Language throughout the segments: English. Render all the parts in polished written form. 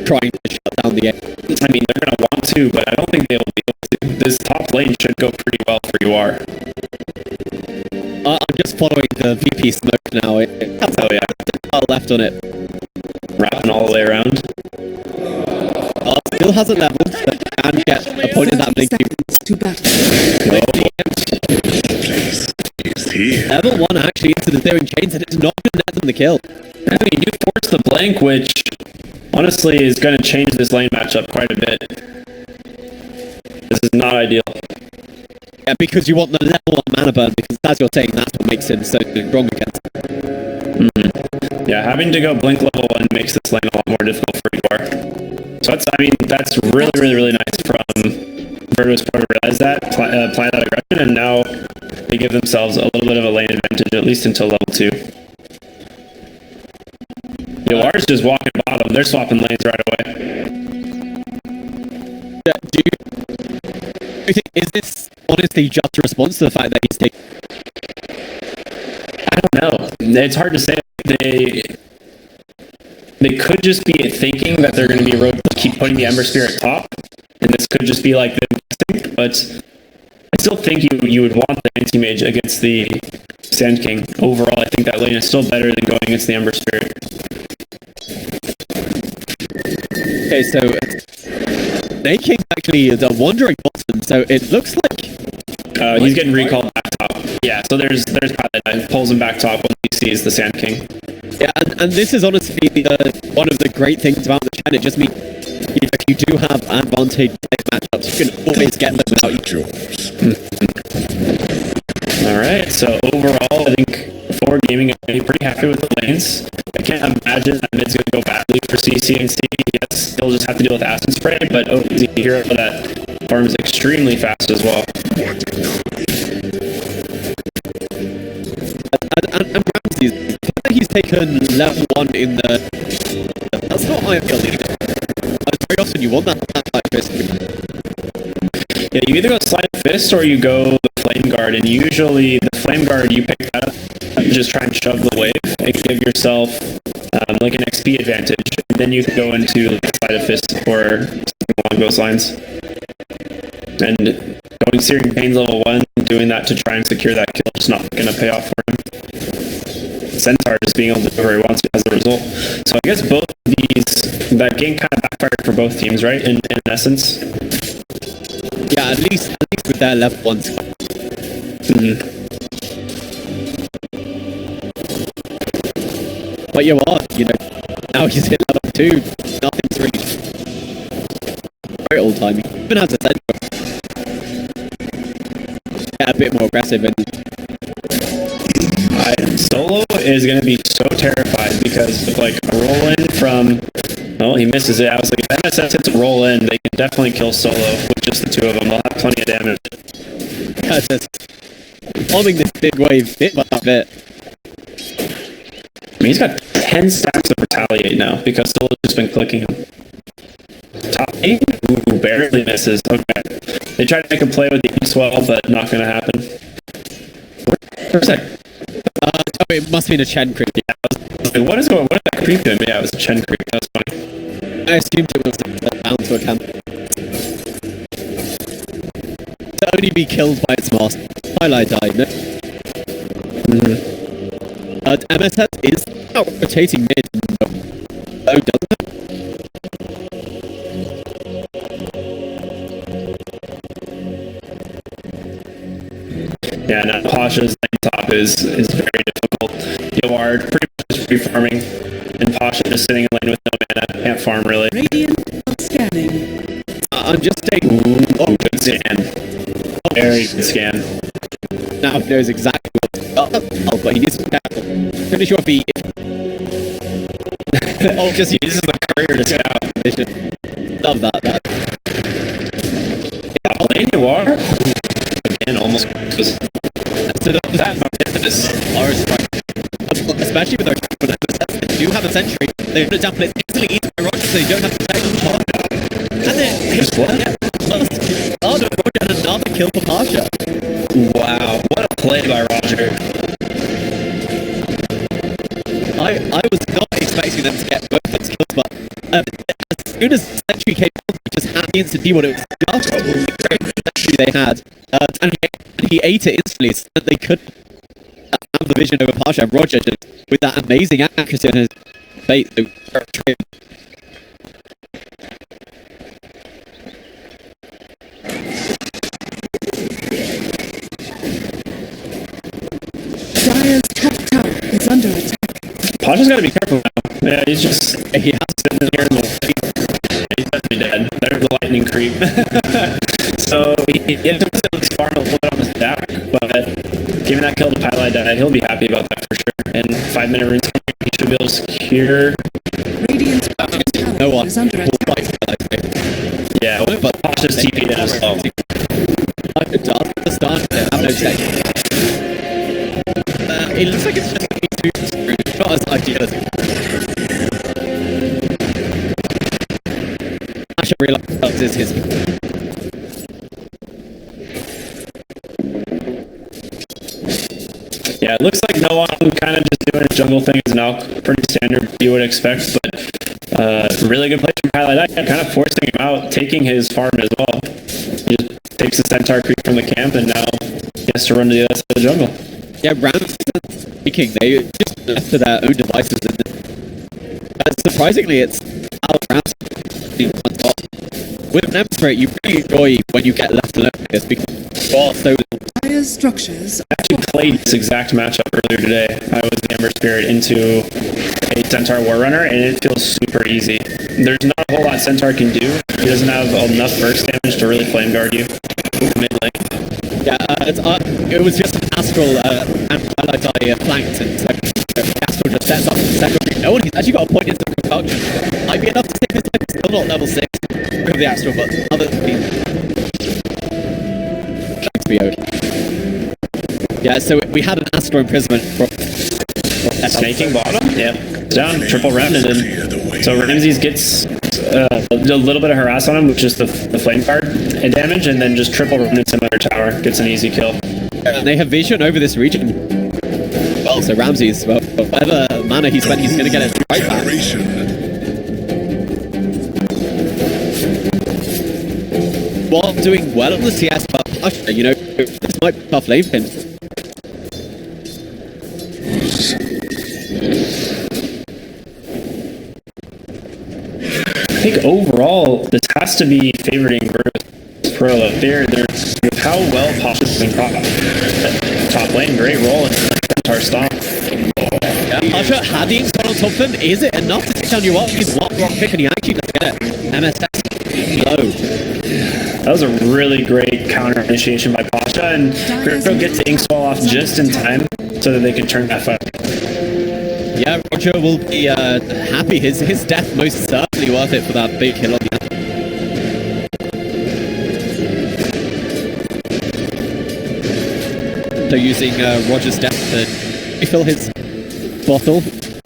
trying to shut down the game. I mean, they're going to want to, but I don't think they'll be able to. This top lane should go pretty well for UR. I'm just following the VP smoke now. It has left on it. Wrapping all the way around. Still hasn't leveled, but can get a point in that big team. Level 1 actually into the Zero Chains, and it's not going to net them the kill. I mean, you force the blank, which honestly is going to change this lane matchup quite a bit. This is not ideal. Yeah, because you want the level 1 mana burn, because as you're saying, that's what makes him so strong against. Yeah, having to go blink level 1 makes this lane a lot more difficult for UR. So that's really nice from Virtus.pro to realize that, apply that aggression, and now they give themselves a little bit of a lane advantage, at least until level 2. UR's just walking bottom, they're swapping lanes right away. Do you think, is this honestly just a response to the fact that he's taking... I don't know. It's hard to say. They could just be thinking that they're going to be able to keep putting the Ember Spirit top, and this could just be like them guessing, but I still think you would want the anti-mage against the Sand King. Overall, I think that lane is still better than going against the Ember Spirit. Okay, so Snake King actually is a wandering bottom, so it looks like... he's getting recalled back top. Yeah, so there's Pilot that pulls him back top when he sees the Sand King. Yeah, and this is honestly one of the great things about the Chen. It just means if you do have advantage next matchups, you can always get them without you. Alright, so overall, I think for gaming, I'm pretty happy with the lanes. I can't imagine that mid's going to go badly for CC and C. Yes, they'll just have to deal with Acid Spray, but OP's a hero that farms extremely fast as well. And Ramsey's, he's taken level 1 in the... That's not ideal either. Very often you want that Slide Fist. Yeah, you either go Slide Fist or you go the Flame Guard, and usually the Flame Guard, you pick that up, you just try and shove the wave and give yourself like an XP advantage, and then you can go into like Slide Fist or something along those lines. And going Searing Pains level 1, doing that to try and secure that kill is not going to pay off for him. Centaur just being able to do whatever he wants as a result. So I guess both of these, that game kind of backfired for both teams, right? In essence. Yeah, at least with their level 1s. But you now he's hit level 2. Nothing's really very old timey. Even has a Centaur. Get a bit more aggressive and Solo is going to be so terrified because of like a roll in from... Oh, he misses it. I was like, if MSS hits a roll in, they can definitely kill Solo with just the 2 of them. They'll have plenty of damage. Yeah, just bombing this big wave bit by bit. I mean, he's got 10 stacks of Retaliate now because Solo's just been clicking him. Top 8? Ooh, barely misses. Okay. They tried to make a play with the Swell, but not going to happen. Where's that? It must have been a Chen creep. Yeah, I was like, what is that creep doing? Yeah, it was a Chen creep. That was funny. I assumed it was down to a camp. To only be killed by its master. Highlight died, no? MSS is out rotating mid. No, doesn't it? Yeah, now Pasha's lane top is very difficult. Yoard pretty much just free farming, and Pasha just sitting in lane with no mana, can't farm really. Radiant scanning. I'm just taking... Oh, good scan. Very good scan. Now he knows exactly what to do. Oh, but he needs to be careful. Finish your feet. Oh, just uses the courier to scout. Love that. Yeah, lane Yoard. Again, almost was... Especially with our they do have a sentry. They put it down, but it's easily eaten by Roger, so they don't have to take them. And then Roger and another kill for Pasha. Wow, what a play by Roger. I was not expecting them to get both those kills, but soon as Sentry came on, he just had the instant D what it was just great Sentry they had. And he ate it instantly, so that they could have the vision over Pasha. And Roger just with that amazing accuracy on his bait. Dire's top tower is under attack. Pasha's got to be careful now. Yeah, he has sitting here in the he's definitely dead. There's the lightning creep. So he has to put farm a little bit on his back, but giving that kill to Pylai Dad, he'll be happy about that for sure. And 5 minute runes, he should be able to secure. Radiant's bottom No tower one is under will attack. Yeah, but Pasha's TP'd in as well. It does the start. They have no tech. It looks like it's just not as ideal as I should realize his. Yeah, it looks like no one kind of just doing his jungle thing is now pretty standard you would expect, but really good play from Highlight. Kind of forcing him out, taking his farm as well. He just takes the Centaur creep from the camp, and now he has to run to the other side of the jungle. Yeah, Rams speaking, they just left to their own devices. And surprisingly, it's Al Rams on top. With an Spirit, you really enjoy when you get left alone like this because so Dire's structures. I actually played this exact matchup earlier today. I was the Ember Spirit into a Centaur Warrunner, and it feels super easy. There's not a whole lot Centaur can do. He doesn't have enough burst damage to really flame guard you mid lane. yeah, it was just an Astral and Highlight I flanked, and so Astral just sets up the second route. No one, he's actually got a point into the production. Might be enough to save his life, still not level 6 with the Astral, but other than yeah, so we had an Astral imprisonment from Snaking bottom? Yeah. Down, triple remnant, and so Ramses gets a little bit of harass on him, which is the flame guard and damage, and then just triple remnants him under tower. Gets an easy kill. and they have vision over this region. Well, so Ramses, well, whatever mana he spent, he's going to get it right back. While doing well on the CS, but you know, this might be tough lane for him. I think overall, this has to be favoriting Virtus.pro. They're with how well Pasha's been caught. Top lane, great role in Centaur Stomp. Yeah, Pasha had the install on top of him. Is it enough to take down your up? He's one rock pick and he actually does get it. MSS low. That was a really great counter initiation by Pasha, and Virtus.pro gets the Inkswall off just in time so that they can turn that fight. Yeah, Roger will be happy. His death most certainly worth it for that big kill on the end. So using Roger's death to refill his bottle,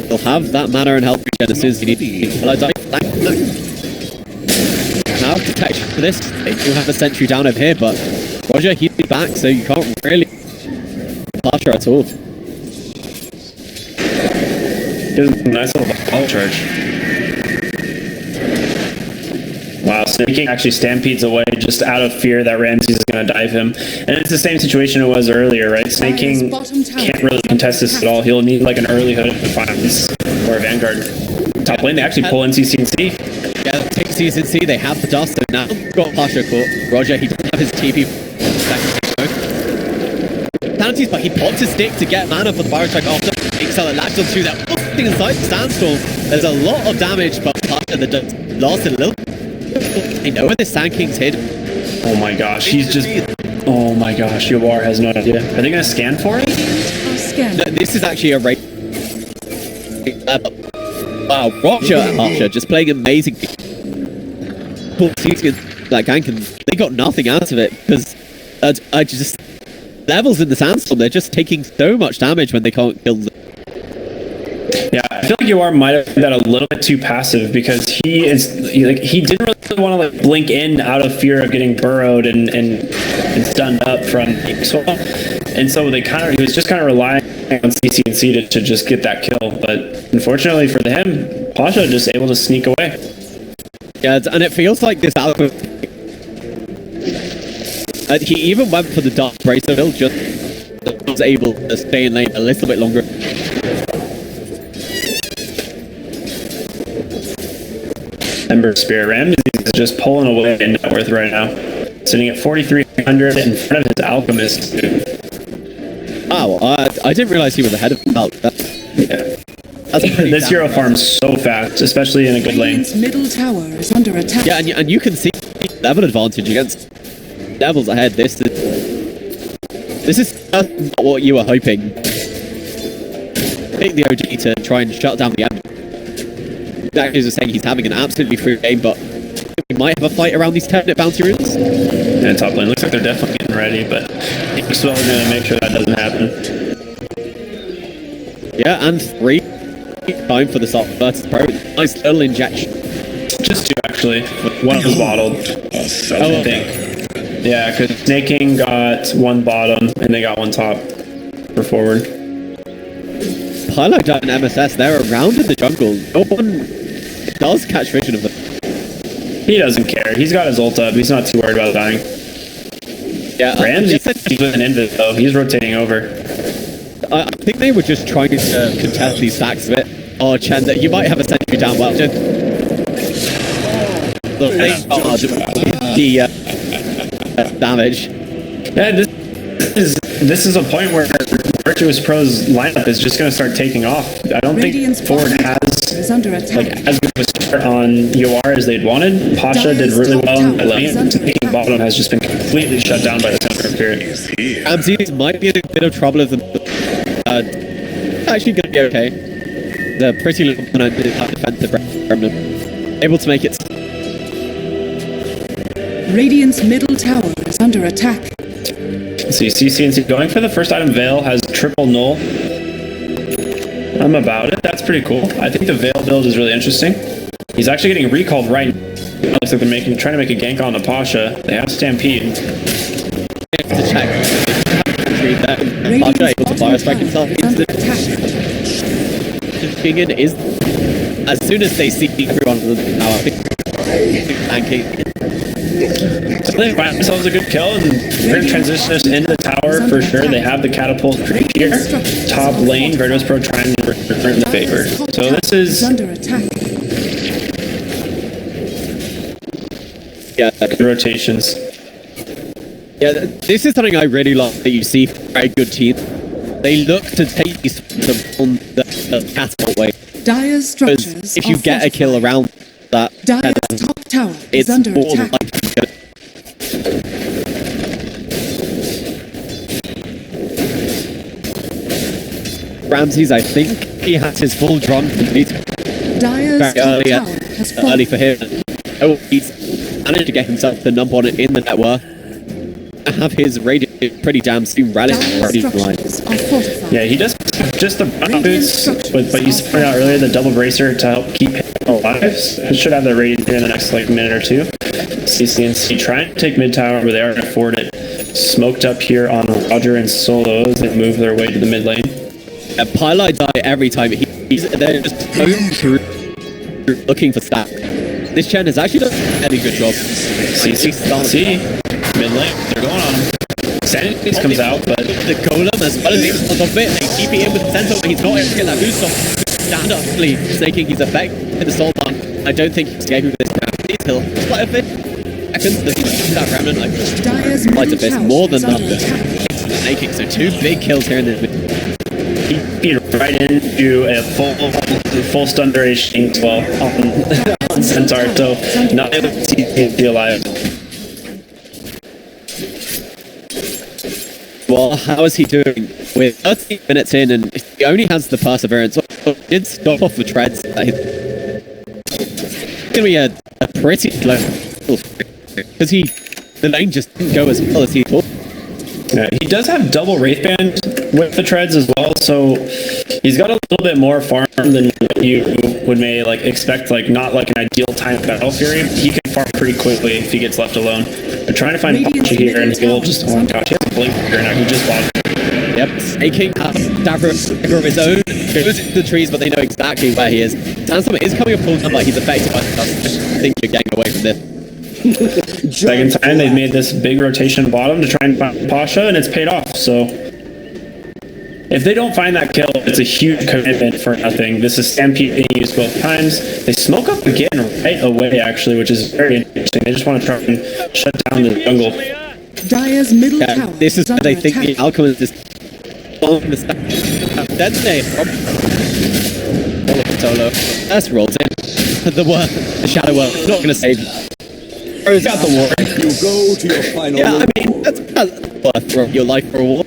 he'll have that mana and health regenesis. You need now protection for this. They do have a sentry down over here, but Roger, he'll be back, so you can't really Pasha at all. Gives him a nice little ball charge. Wow, Snaking actually stampedes away just out of fear that Ramses is going to dive him. And it's the same situation it was earlier, right? Snaking can't really contest this at all. He'll need like an early Hood of Defiance or a Vanguard. Top lane, they actually pull in CC&C. Yeah, take CC&C, they have the dust, and now got Pasha caught. Roger, he doesn't have his TP. Penalties, but he popped his stick to get mana for the Biotrack after Excel latched on through that. Inside the Sandstorm, there's a lot of damage, but Pasha the dust lasted a little. They know where the Sand King's hid. Oh my gosh, he's just... Oh my gosh, Yobar has no idea. Are they going to scan for it? No, this is actually a raid. Wow, Roger and Pasha just playing amazing. That gank, and they got nothing out of it because I just levels in the Sandstorm. They're just taking so much damage when they can't kill them. Yeah, I feel like Yoar might have been that a little bit too passive because he didn't really want to like blink in out of fear of getting burrowed and stunned up from Inkswell. And so he was just kind of relying on CC&C to just get that kill. But unfortunately for him, Pasha just able to sneak away. Yeah, and it feels like this album. He even went for the Dark Bracer build, just was able to stay in lane a little bit longer. Ember Spirit Ramsey is just pulling away in net worth right now. Sitting at 4,300 in front of his Alchemist. Wow, I didn't realize he was ahead of Falk. Yeah. This hero farms so fast, especially in a good lane. Radiant's middle tower is under attack. Yeah, and you can see level advantage against Devils ahead. This is not what you were hoping. Pick the OG to try and shut down the Ember. Exactly as I was saying, he's having an absolutely free game, but we might have a fight around these 10-minute bounty runes. And top lane looks like they're definitely getting ready, but we're still going to make sure that doesn't happen. Yeah, and 3 time for the Virtus.pro. Nice little injection. Just 2 actually. One was bottled. I think. Yeah, because Snake King got 1 bottom and they got 1 top for forward. Highlight and MSS, they're around in the jungle. No one does catch vision of them. He doesn't care. He's got his ult up. He's not too worried about dying. Yeah, Ramsey's with an invis though. He's rotating over. I think they were just trying to contest these stacks a bit. Oh, Chen, you might have a sentry down well. Just the damage. Yeah, this is a point where Virtus.pro's lineup is just going to start taking off. I don't think Ford has is under attack. like as good of a start on UR as they'd wanted. Pasha did really well in the lane. Taking bottom has just been completely shut down by the Temper Spirit. Ramsey might be in a bit of trouble if the actually going to be okay. The pretty little defensive remnant able to make it. Radiant's middle tower is under attack. So you see CNC going for the first item. Veil has triple null. I'm about it. That's pretty cool. I think the Veil build is really interesting. He's actually getting recalled right now. Looks like they're trying to make a gank on the Pasha. They have Stampede. To check. Pasha able to fire strike himself. Interesting is as soon as they see through on the tower, pancake. So they find themselves a good kill, and they're going to transition us into the tower for sure. They have the catapult here. Top lane, Virtus.pro trying to return the favor. So this is under attack. Yeah, rotations. Yeah, this is something I really like that you see from very good teams. They look to take these on the catapult way. Dire's structures if you get a kill around that, Dire's top tower it's is under more attack. likely to Ramsey's, I think he has his full drawn complete. Dire's Very top early, tower has fallen. early for him. Oh, he's managed to get himself the number on it in the network. Have his radius pretty damn soon rally. Dire's structures are fortified. Yeah, he does just the boots, but you pointed out earlier the double bracer to help keep him alive. It should have that ready here in the next minute or two. CNC trying to take mid tower, but they are going to afford it. Smoked up here on Roger and Solo as they move their way to the mid lane. Pylai die every time. They're just going through looking for stack. This Chen has actually done a very good job. CC mid lane, they're going on him. Sanity comes out, but the golem as well as the of it, they keep it in with the center, but he's not able to get that boost off. Stand up, please, taking his effect in the soul gun. I don't think he's able with this now. He'll quite a bit. Seconds, does he that remnant? Like, quite a bit more than that. Making so 2 big kills here in this. he beat right into a full stun duration as well on Centaur, so not able to see him alive. Well, how is he doing? With 30 minutes in, and he only has the perseverance. He did stop off the treads. It's going to be a pretty low because the lane just didn't go as well as he thought. Yeah, he does have double Wraithband with the treads as well, so he's got a little bit more farm than what you would maybe expect, not like an ideal time battle fury. He can farm pretty quickly if he gets left alone. They're trying to find Pacha here, and he will just, oh my gosh, he has a blink here now, he just bought it. Yep, Snaking has dagger of his own, goes into the trees, but they know exactly where he is. Sandstorm is coming up full number, he's affected by the dust. think you're getting away from this. Second time they've made this big rotation bottom to try and find Pasha, and it's paid off. So if they don't find that kill, it's a huge commitment for nothing. This is Stampede being used both times. They smoke up again right away, actually, which is very interesting. They just want to try and shut down the jungle. Dire's middle tower. This is where they think the Alchemist is on the stack. Then they solo. That's rolled in. The Shadow World is not going to save you. He's got the war. You go to your final. Yeah, I mean, that's worth your life for a war.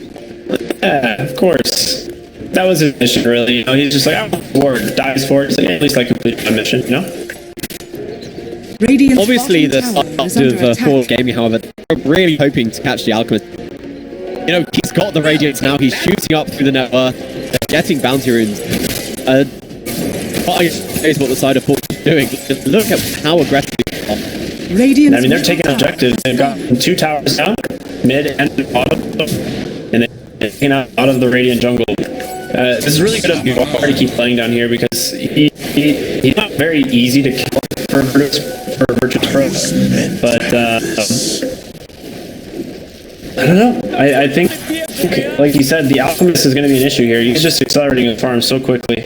Yeah, of course. That was his mission, really. You know, he's just like, I'm bored, dies for it. It's like, at least I completed my mission, you know? Radiant's Obviously, the bottom tower start is of under Forward attack. Gaming, however, they're really hoping to catch the Alchemist. You know, he's got the Radiance now, he's shooting up through the net worth, they're getting bounty runes. What is what the side of Forward is doing. Just look at how aggressive they are. Radiant's I mean, they're taking middle tower objectives. They've got 2 towers down, mid and bottom, and they're taking out of the Radiant jungle. This is really good of Gar to keep playing down here because he's not very easy to kill for Virtus.pro, but I don't know. I think, like you said, the Alchemist is going to be an issue here. He's just accelerating the farm so quickly.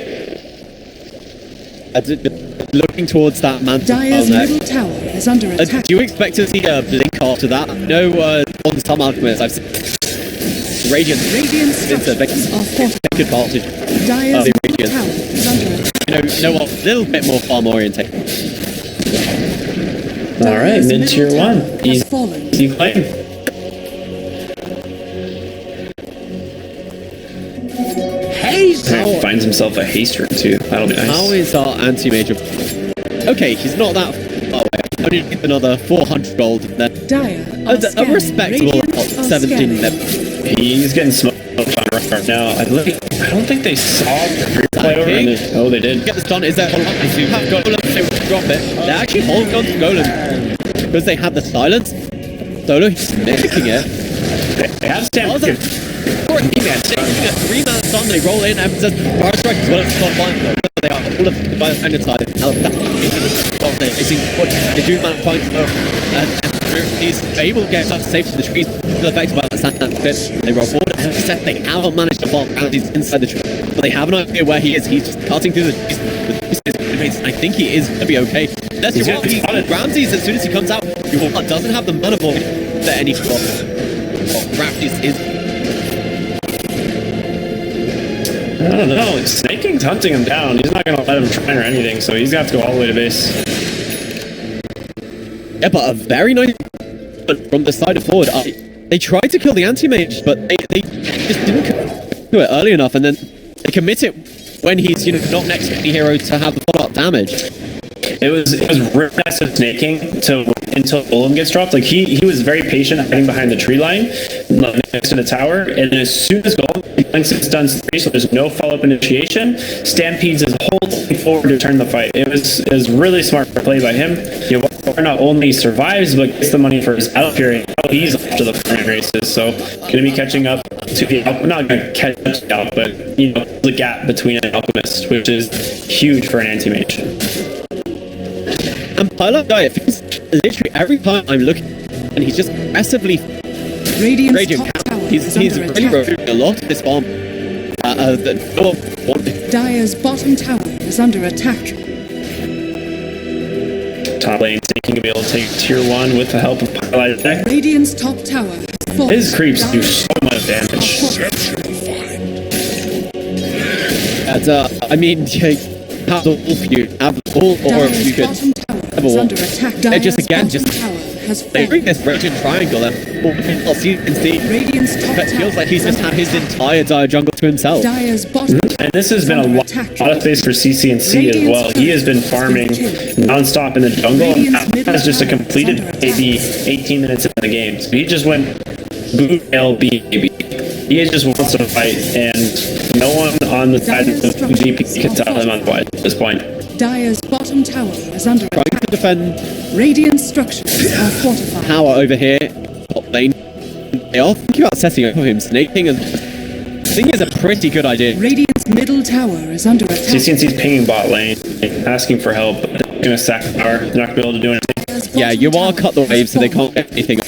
Looking towards that mantle Dire's middle tower is under attack. do you expect to see a blink after that? No, on some Alchemists, I've seen Radiant Radiant's it's a big structures are take advantage. Dire's the middle Radiant. tower is under attack. You know what? A little bit more farm oriented. Alright, mid tier 1. Has Easy fallen. claim. Finds himself a haster too. That'll be nice. How is our anti-major? Okay, he's not that far away. Only need another 400 gold. And then Dire are a scanning. respectable Radiant are 17. scanning. He's getting smoked on right now. I don't think they saw the replay over. Oh, they did. Get this done. Is there if you have Golem, they will drop it. They're actually holding on to Golem because they have the silence. Solo, he's making it. They have stamp. Three man stun, they roll in, and says, Fire Strike as well as top line. They are all of the by the side. Now that's they do manage to find and he's able to get up safe to the trees. Still affected by that sand pit. They roll forward, and they haven't managed to fall around. He's inside the tree. But they have no idea where he is. He's just cutting through the trees with his teammates. I think he is going to be okay. Let's see what he's Ramses, as soon as he comes out, doesn't have the mana void that any Ramses is. I don't know. Snake King's hunting him down. He's not going to let him try or anything, so he's got to go all the way to base. Yeah, but a very nice from the side of forward. They tried to kill the anti-mage, but they just didn't do it early enough, and then they commit it when he's not next to any hero to have the follow-up damage. It was real nice of Snake King until Golem gets dropped. Like he was very patient hiding behind the tree line next to the tower, and as soon as Golem blinks it stuns 3, so there's no follow-up initiation, stampedes his whole team forward to turn the fight. It was really smart play by him. War not only survives but gets the money for his out period. He's after the farming races, so gonna be catching up to the not gonna catch up, but the gap between an alchemist, which is huge for an anti-mage. And Pilot Guy, it feels literally every time I'm looking, and he's just aggressively Radiant's top tower He's is really under attack. removing a lot of this farm. Dire's bottom tower is under attack. Top lane taking to be able to take tier 1 with the help of Pilot Deck. Radiant's top tower has fallen. His creeps do so much damage. I mean, have the wolf you have the wolf, or if you Dire's could bottom tower have a is wolf. under attack. They Dire's just again bottom just tower has they bring fallen. this Raging Triangle and else you can see Radiant's top it feels tower like he's is just under had his attack. entire dire jungle to himself. Dire's bottom And this has been a lot of space for CC&C as well. He has been farming non-stop in the jungle, and that's just a completed maybe 18 minutes in the game. So he just went boot LB, baby. He just wants to fight, and no one on the side of the VP can tell him otherwise at this point. Dire's bottom tower is under Trying attack. to defend Radiant structures are fortified. power over here, top lane. They are thinking about setting up for him. Snake King is a pretty good idea. Radiant's middle tower is under attack. CC&C's pinging bot lane, asking for help, but gonna sack the power. They're not gonna be able to do anything. Yeah, you are cut the wave, so they can't get anything.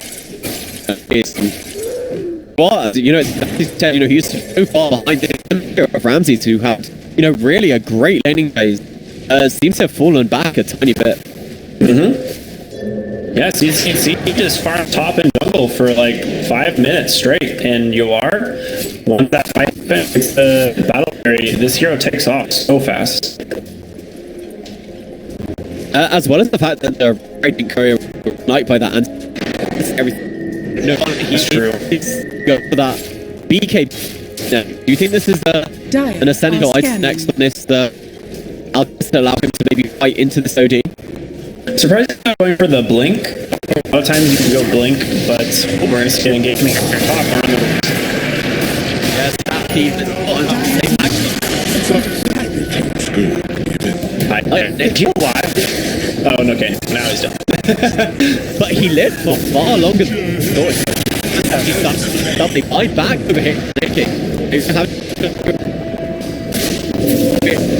But you know, he's so far behind the of Ramsey to have, you know, really a great laning phase. Seems to have fallen back a tiny bit. Yes, he just far top in jungle for like 5 minutes straight, and you are once that fight finishes the battle area, this hero takes off so fast. As well as the fact that they're fighting courier night by that, and everything. No, That's true. Go for that BK. Yeah. Do you think this is an essential item next on this? I'll just allow him to maybe fight into this OD. Surprisingly, not going for the blink. A lot of times you can go blink, but we're just getting engagement on your top. Yes, that team is Did you alive? Oh, no, okay. Now he's done. but he lived for far longer than he thought. He suddenly fight back over here. He's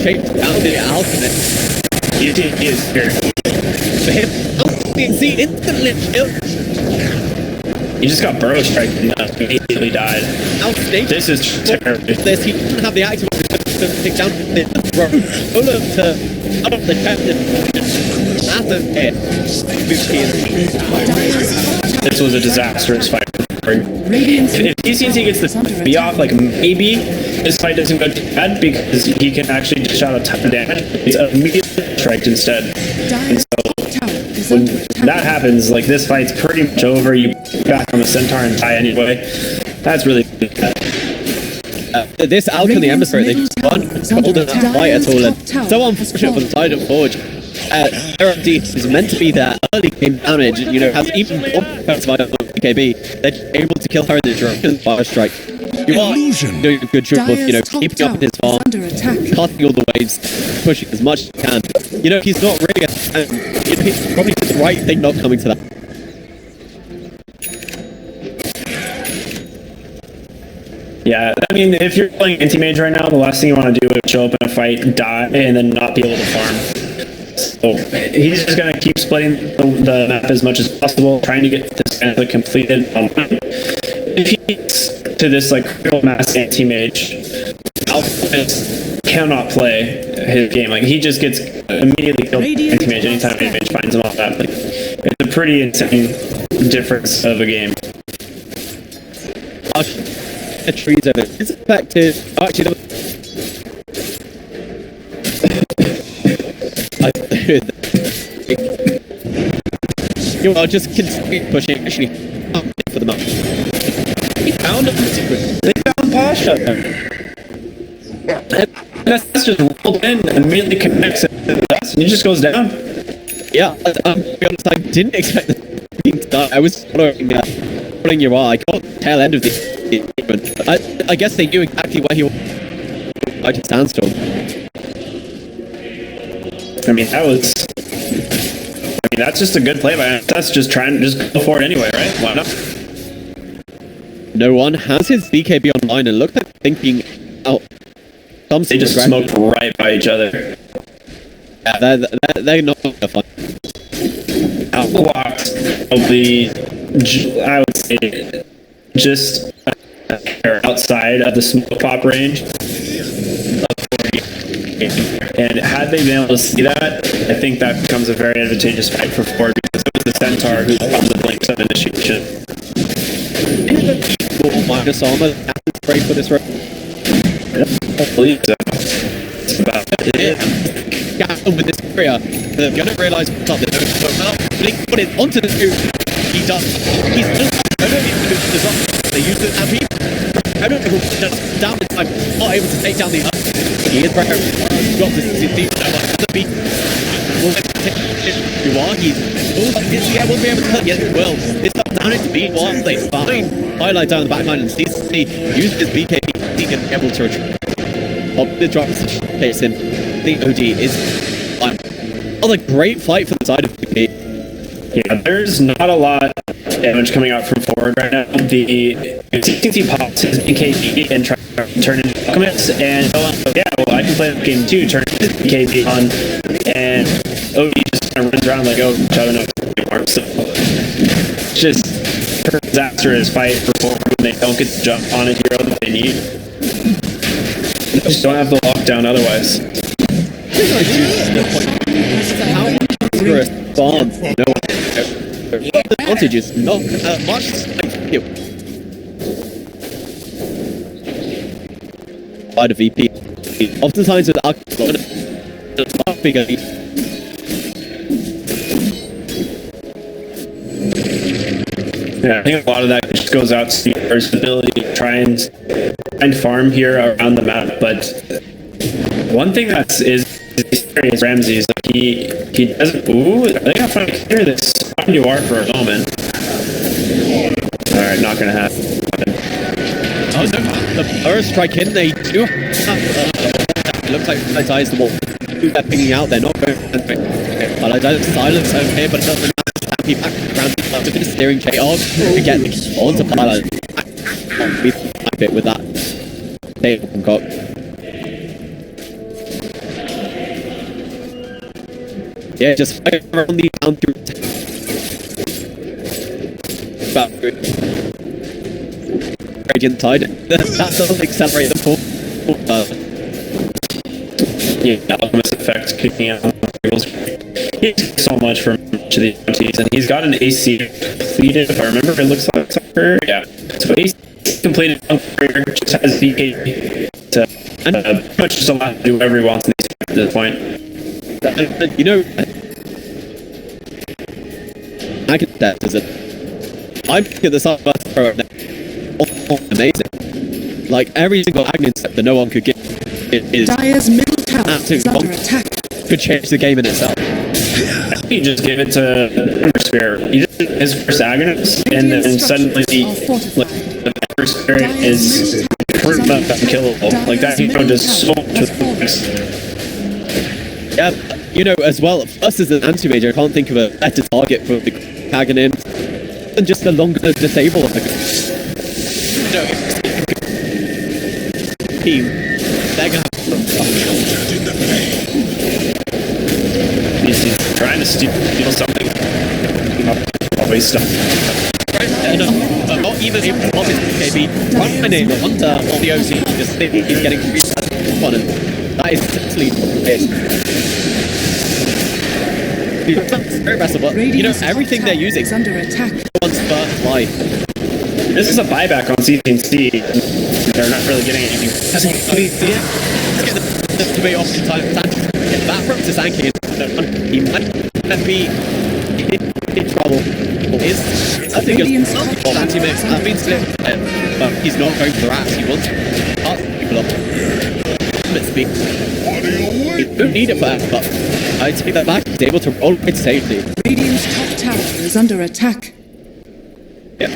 shaped down the alchemist. He is very for him. See, instantly. He just got burrow strike and immediately died. This is terrible. He didn't have the active to take down the throw. Olo to out of the captain. Massive hit. This was a disastrous fight. If he sees he gets the B off, like maybe this fight doesn't go too bad because he can actually dish out a ton of damage. It's immediately striked instead. And so when that happens, like this fight's pretty much over. You back on the centaur and die anyway. That's really bad. This Alchemy Emissary, they just weren't holding that fight at all, and so unfortunate for the side of Forge. RMD is meant to be their early game damage, you know, has even more by BKB. They're able to kill her in the Dragon Fire Strike. You are doing a good job of, you know, keeping up his farm, cutting all the waves, pushing as much as you can. You know, he's not really he's probably the right thing not coming to that. Yeah, I mean, if you're playing anti-mage right now, the last thing you want to do is show up in a fight, die, and then not be able to farm. So he's just going to keep splitting the map as much as possible, trying to get this pamphlet completed. If he gets to this like critical mass anti-mage, Alchemist cannot play his game. Like he just gets immediately killed anti-mage anytime anti-mage finds him off that. Like, it's a pretty insane difference of a game. The trees over. It's effective. Oh, actually, there was... You know, just continue pushing. Actually, for the moment. He found a They found Pasha. And that's just rolled in and immediately connects it to the dust, and he just goes down. Yeah, to be honest, I didn't expect the thing to die. I was following your eye. I caught the tail end of the. I guess they knew exactly where he was. I did Sandstorm. I mean, that's just a good play by him. That's just trying to just go for it anyway, right? Why not? No one has his BKB online and looked like thinking out. They just smoked right by each other. Yeah, they're not gonna fight. Outwalked probably, I would say, just outside of the smoke pop range. And had they been able to see that, I think that becomes a very advantageous fight for Ford because it was the Centaur who got the blinks of initiation. Minus armor, spray for this round. I believe so. It's about it. With this area, they're gonna realize what's up. They're going to put it onto the scoop. He does. He's just. I don't know if it's up. They use it as he. I don't know who just down the time, not able to take down the other. He is very dropped his team so much. The beat will take you are. He's will be able to cut. Yes, it will. It's up down into B1. They find highlight down the backline and CC used his BKB. He can be able to retreat. The drops pace him. The OD is another great fight for the side of BKB. Yeah, there's not a lot of damage coming out from forward right now. The CCC pops his BKB and try to turn into Alchemist, and yeah, well, I can play the game too, turn his BKB on, and OD just kind of runs around like, oh, I don't know anymore. So it's just a disastrous fight for forward when they don't get to jump on a hero that they need. They just don't have the lockdown otherwise. How for a bomb? No one. The advantage is not much. By the VP. Oftentimes with alcohol, it's not bigger. Yeah, I think a lot of that just goes out to your ability to try and farm here around the map. But one thing that is scary is Ramsey is like he doesn't. Ooh, I think I'm trying to clear this on you are for a moment. All right, not gonna happen. Oh no, the first strike in, they do have, it looks like Valentine's the wall. They're pinging out, they're not going okay. Valentine's silence okay, but it doesn't matter. Happy back around to the steering J off to get onto Valentine. We a bit with that. They got. Yeah, just fire around the down through. Radiant Tide. That doesn't accelerate the pull. Yeah, Alchemist effect kicking out. He takes so much from each of the entities, and he's got an AC completed. If I remember, it looks like somewhere. Yeah, so AC completed. Just has VK to pretty much just allow him to do whatever he wants in these at this point. You know, I can that is it. I'm at the side of pro amazing. Like every single Aghanim step that no one could get is Dire's middle tower is absolute under attack. could change the game in itself. He just give it to Ember Spirit. He just did his first Aghanim, and then suddenly the Ember Spirit is pretty much unkillable. Like that hero does so much with focus. Yeah, you know, as well, us as an anti-major, I can't think of a better target for the Aghanim than just the longer disable of the you know, team. They're gonna He's trying to steal something. Always stuff. not even able to pop his KB. Run my name on the OC, just think he's getting fun, and that is essentially it. Very impressive, but you know, everything they're using is under attack. wants first life. This is a buyback on CC&C. They're not really getting anything. Let's get the debate off in time. Get that from Sasanki. He might be in trouble. I think it's not anti-mix. I've been slipped, but he's not going for the rats. He wants to cut people up. Let's speak. We don't need it for that, but I take that back. He's able to roll it safely. Radiant's top tower is under attack. Yeah.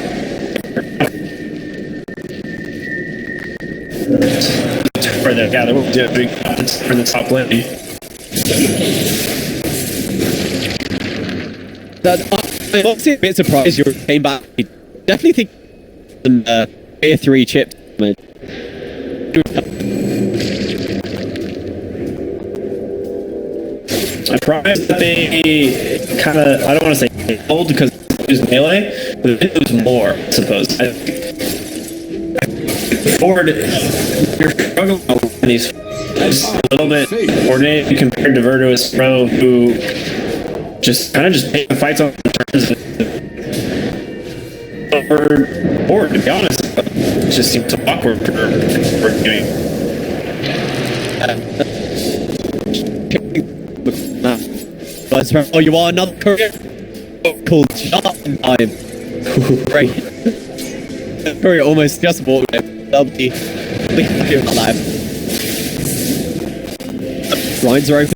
For the gather, we'll do it for the top lane. I'm obviously a bit surprised you came back. I definitely think tier 3 chips. I'm surprised that they kind of, I don't want to say old because it was melee, but it was more, I suppose. Forward, you're struggling with these just a little bit coordinated compared to Virtus.pro, who just kind of just take the fights on turns over board, to be honest. It just seems so awkward for doing. Oh, you are another career called shot in time. Great. Career almost just bought it. Lovely. Alive. Lines are open.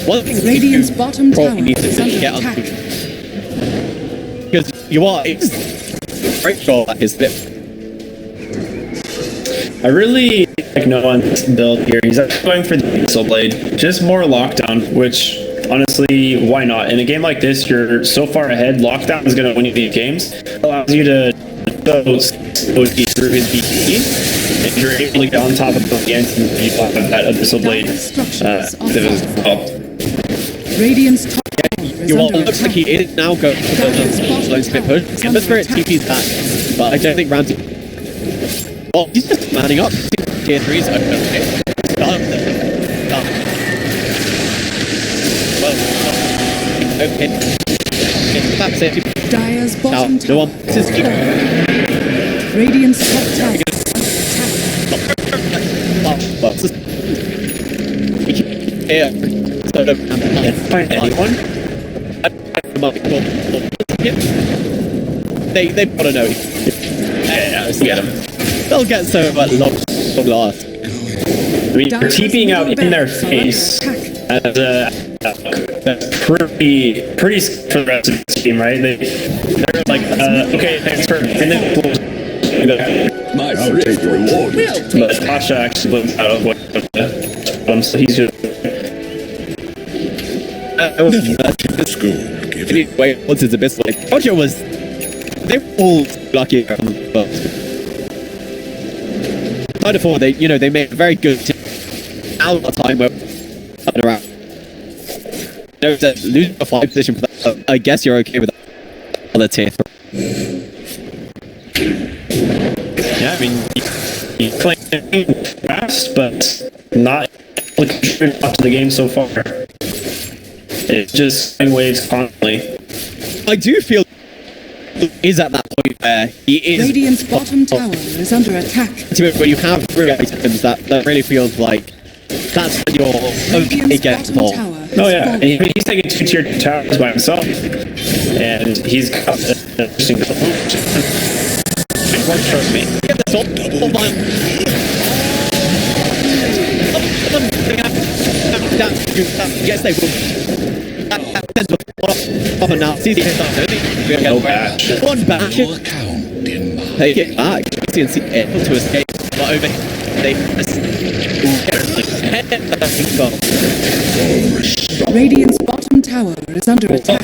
One thing Radiant's bottom tower needs is to under get attack. onto. Because you are great shot at his flip. I really like no one's build here. He's actually going for the Pixel Blade, just more lockdown, which honestly, why not? In a game like this, you're so far ahead. Lockdown is going to win you these games. It allows you to go through his BP, and you're able to get on top of the ends and you have that Abyssal Blade. Radiant's top tower is Well, under it looks like attack. he is now going for the slow spin push. Ember Spirit TP's back, but I don't think Ramsey. Well, he's just manning up. Tier 3's okay. Start. Well, okay. That's it. Dyer's Now, bottom no tower one. This is Radiant's top tower is under attack. Find anyone? They've got to know. Yeah, let's get him. They'll get so much long last. I mean, you're TPing out in their face as a pretty for the rest of this team, right? They're like, okay, thanks for, and then My friend reward. but Tasha actually lives out of what, so he's just. Anyway, once it's Abyss, like Roger was, they were all lucky from the first. Side of four, they made a very good team. Now a time where around. Losing a 5 position for that, I guess you're okay with that. Other tier 3. Yeah, I mean, he's playing fast, but not contributing to the game so far. It's just in waves constantly. I do feel is at that point where he is. Radiant's bottom tower is under attack. Where you have 3 items that really feels like that's when you're okay Radiant's getting bottom for. tower Oh is yeah, falling. and he's taking 2 tier 2 towers by himself, and he's got an interesting goal. One trust me. Get this all my. Yes, they will. Now, see the No bash. One bash. Take it back. You can see able to escape, but over they Radiant's bottom tower is under attack.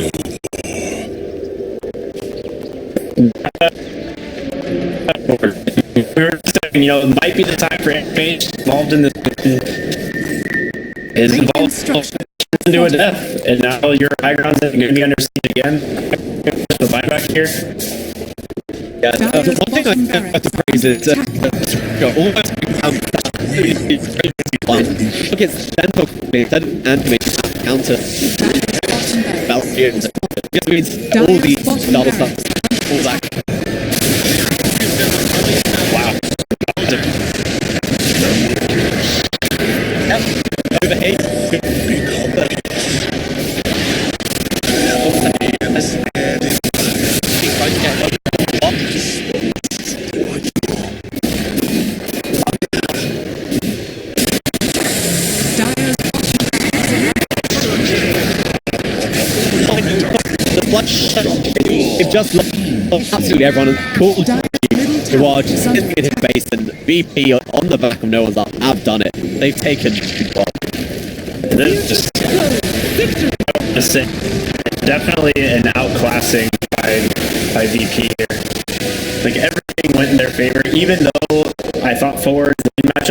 We were saying, it might be the time for Anime involved in this. Is involved into a death, and now your high ground's going to be under siege again. The buyback here. Yeah, the one thing I have to praise is almost look at Central Anime counter Valkyries. Just means all these double stuff, all that. Wow. Yep. Over 8. The blood it just absolutely everyone cool to watch in his base and VP on the back of no one's up have done it. They've taken This is just definitely an outclassing by VP here. Like everything went in their favor, even though I thought forwards in matchup